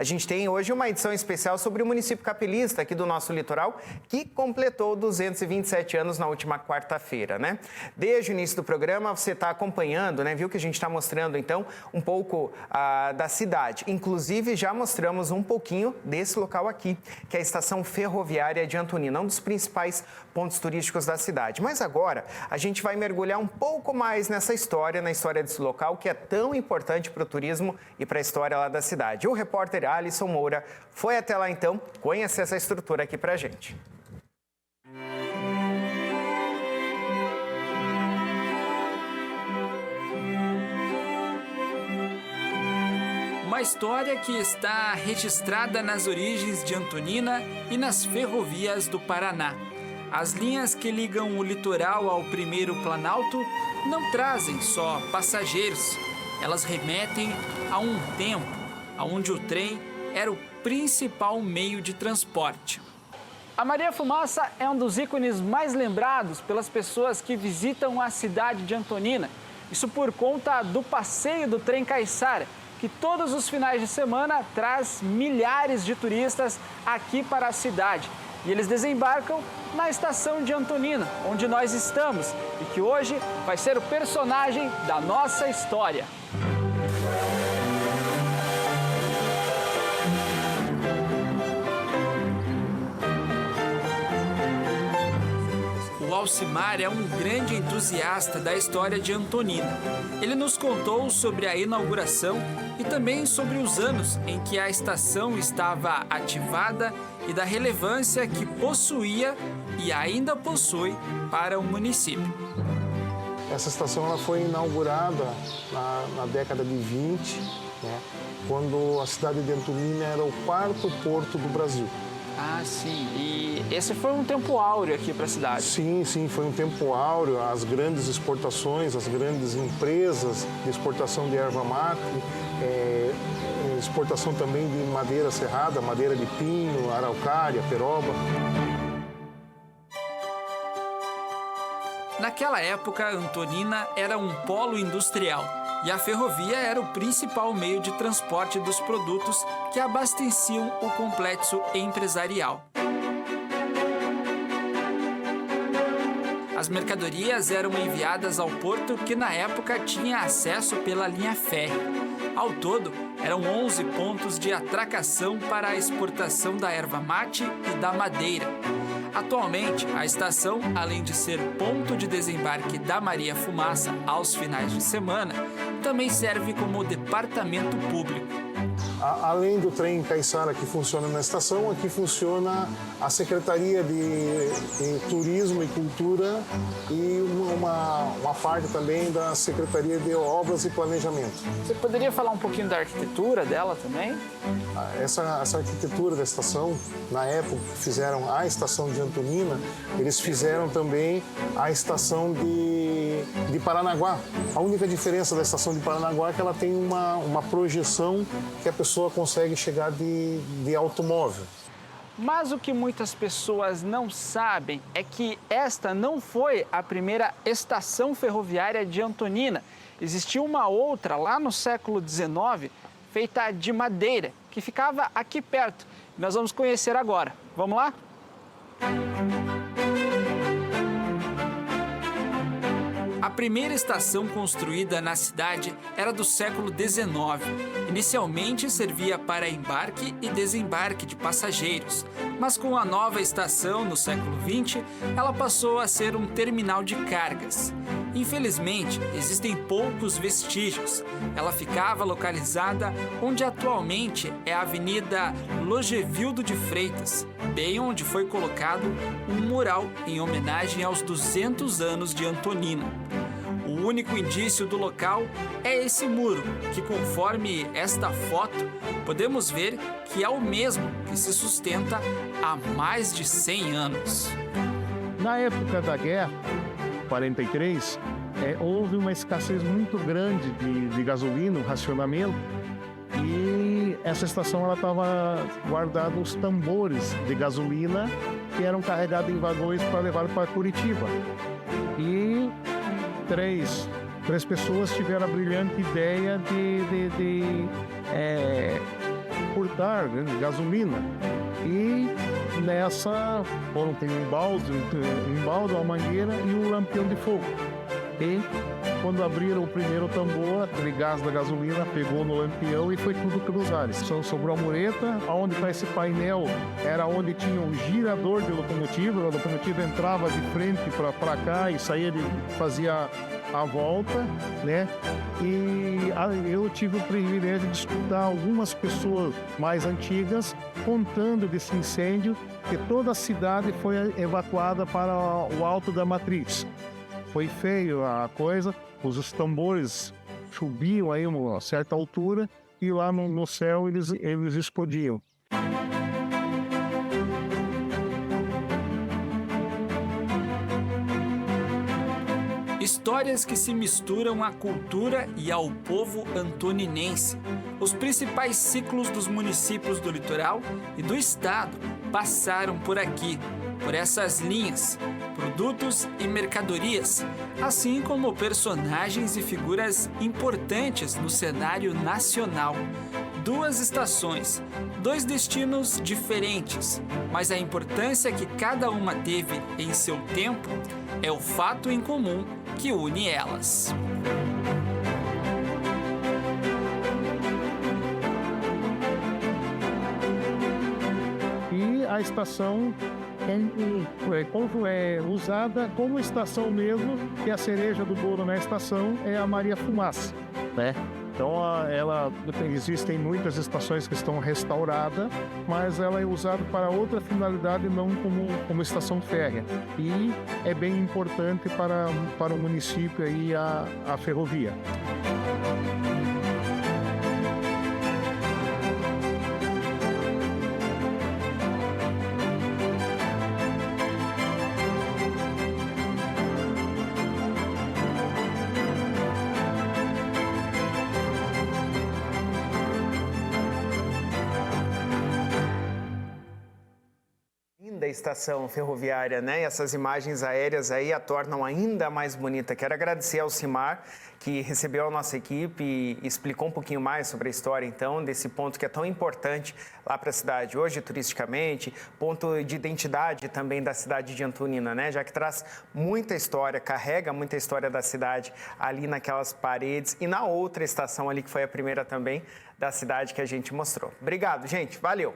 A gente tem hoje uma edição especial sobre o município capilista aqui do nosso litoral, que completou 227 anos na última quarta-feira, né? Desde o início do programa, você está acompanhando, né? Viu que a gente está mostrando, então, um pouco da cidade. Inclusive, já mostramos um pouquinho desse local aqui, que é a estação ferroviária de Antonina, um dos principais pontos turísticos da cidade. Mas agora, a gente vai mergulhar um pouco mais nessa história, na história desse local, que é tão importante para o turismo e para a história lá da cidade. O repórter Alisson Moura foi até lá, então, conhecer essa estrutura aqui para a gente. Uma história que está registrada nas origens de Antonina e nas ferrovias do Paraná. As linhas que ligam o litoral ao primeiro Planalto não trazem só passageiros. Elas remetem a um tempo onde o trem era o principal meio de transporte. A Maria Fumaça é um dos ícones mais lembrados pelas pessoas que visitam a cidade de Antonina. Isso por conta do passeio do trem Caiçara, que todos os finais de semana traz milhares de turistas aqui para a cidade. E eles desembarcam na estação de Antonina, onde nós estamos, e que hoje vai ser o personagem da nossa história. O Alcimar é um grande entusiasta da história de Antonina. Ele nos contou sobre a inauguração e também sobre os anos em que a estação estava ativada e da relevância que possuía e ainda possui para o município. Essa estação ela foi inaugurada na década de 20, né, quando a cidade de Antonina era o quarto porto do Brasil. Ah, sim. E esse foi um tempo áureo aqui para a cidade. Sim, foi um tempo áureo. As grandes exportações, as grandes empresas de exportação de erva mate, exportação também de madeira serrada, madeira de pinho, araucária, peroba. Naquela época, Antonina era um polo industrial e a ferrovia era o principal meio de transporte dos produtos que abasteciam o complexo empresarial. As mercadorias eram enviadas ao porto, que na época tinha acesso pela linha férrea. Ao todo, eram 11 pontos de atracação para a exportação da erva mate e da madeira. Atualmente, a estação, além de ser ponto de desembarque da Maria Fumaça aos finais de semana, também serve como departamento público. Além do trem Caiçara que funciona na estação, aqui funciona a Secretaria de Turismo e Cultura e uma parte também da Secretaria de Obras e Planejamento. Você poderia falar um pouquinho da arquitetura dela também? Essa arquitetura da estação, na época que fizeram a estação de Antonina, eles fizeram também a estação de Paranaguá. A única diferença da estação de Paranaguá é que ela tem uma projeção que a pessoa consegue chegar de automóvel. Mas o que muitas pessoas não sabem é que esta não foi a primeira estação ferroviária de Antonina. Existiu uma outra lá no século XIX, feita de madeira, que ficava aqui perto. Nós vamos conhecer agora. Vamos lá? A primeira estação construída na cidade era do século XIX. Inicialmente servia para embarque e desembarque de passageiros, mas com a nova estação no século XX, ela passou a ser um terminal de cargas. Infelizmente, existem poucos vestígios. Ela ficava localizada onde atualmente é a Avenida Logevildo de Freitas, bem onde foi colocado um mural em homenagem aos 200 anos de Antonina. O único indício do local é esse muro, que conforme esta foto, podemos ver que é o mesmo que se sustenta há mais de 100 anos. Na época da guerra, 43, houve uma escassez muito grande de gasolina, um racionamento, e essa estação estava guardada os tambores de gasolina que eram carregados em vagões para levar para Curitiba. E três pessoas tiveram a brilhante ideia de transportar, né, gasolina. E nessa tem um balde, uma mangueira e um lampião de fogo. E quando abriram o primeiro tambor, aquele gás da gasolina pegou no lampião e foi tudo pelos ares. Sobrou a mureta, onde está esse painel era onde tinha um girador de locomotiva. A locomotiva entrava de frente para cá e saía, fazia a volta, né? E eu tive o privilégio de escutar algumas pessoas mais antigas contando desse incêndio, que toda a cidade foi evacuada para o Alto da Matriz. Foi feio a coisa, os tambores subiam aí a uma certa altura e lá no céu eles explodiam. Histórias que se misturam à cultura e ao povo antoninense. Os principais ciclos dos municípios do litoral e do estado passaram por aqui, por essas linhas, produtos e mercadorias, assim como personagens e figuras importantes no cenário nacional. 2 estações, 2 destinos diferentes, mas a importância que cada uma teve em seu tempo é o fato em comum que une elas. E a estação é usada como estação mesmo, que a cereja do bolo na estação é a Maria Fumaça, né? Então, existem muitas estações que estão restauradas, mas ela é usada para outra finalidade, não como estação férrea. E é bem importante para o município aí a ferrovia. Da estação ferroviária, né? E essas imagens aéreas aí a tornam ainda mais bonita. Quero agradecer ao Cimar, que recebeu a nossa equipe e explicou um pouquinho mais sobre a história, então, desse ponto que é tão importante lá para a cidade hoje, turisticamente, ponto de identidade também da cidade de Antonina, né? Já que traz muita história, carrega muita história da cidade ali naquelas paredes e na outra estação ali, que foi a primeira também da cidade que a gente mostrou. Obrigado, gente. Valeu!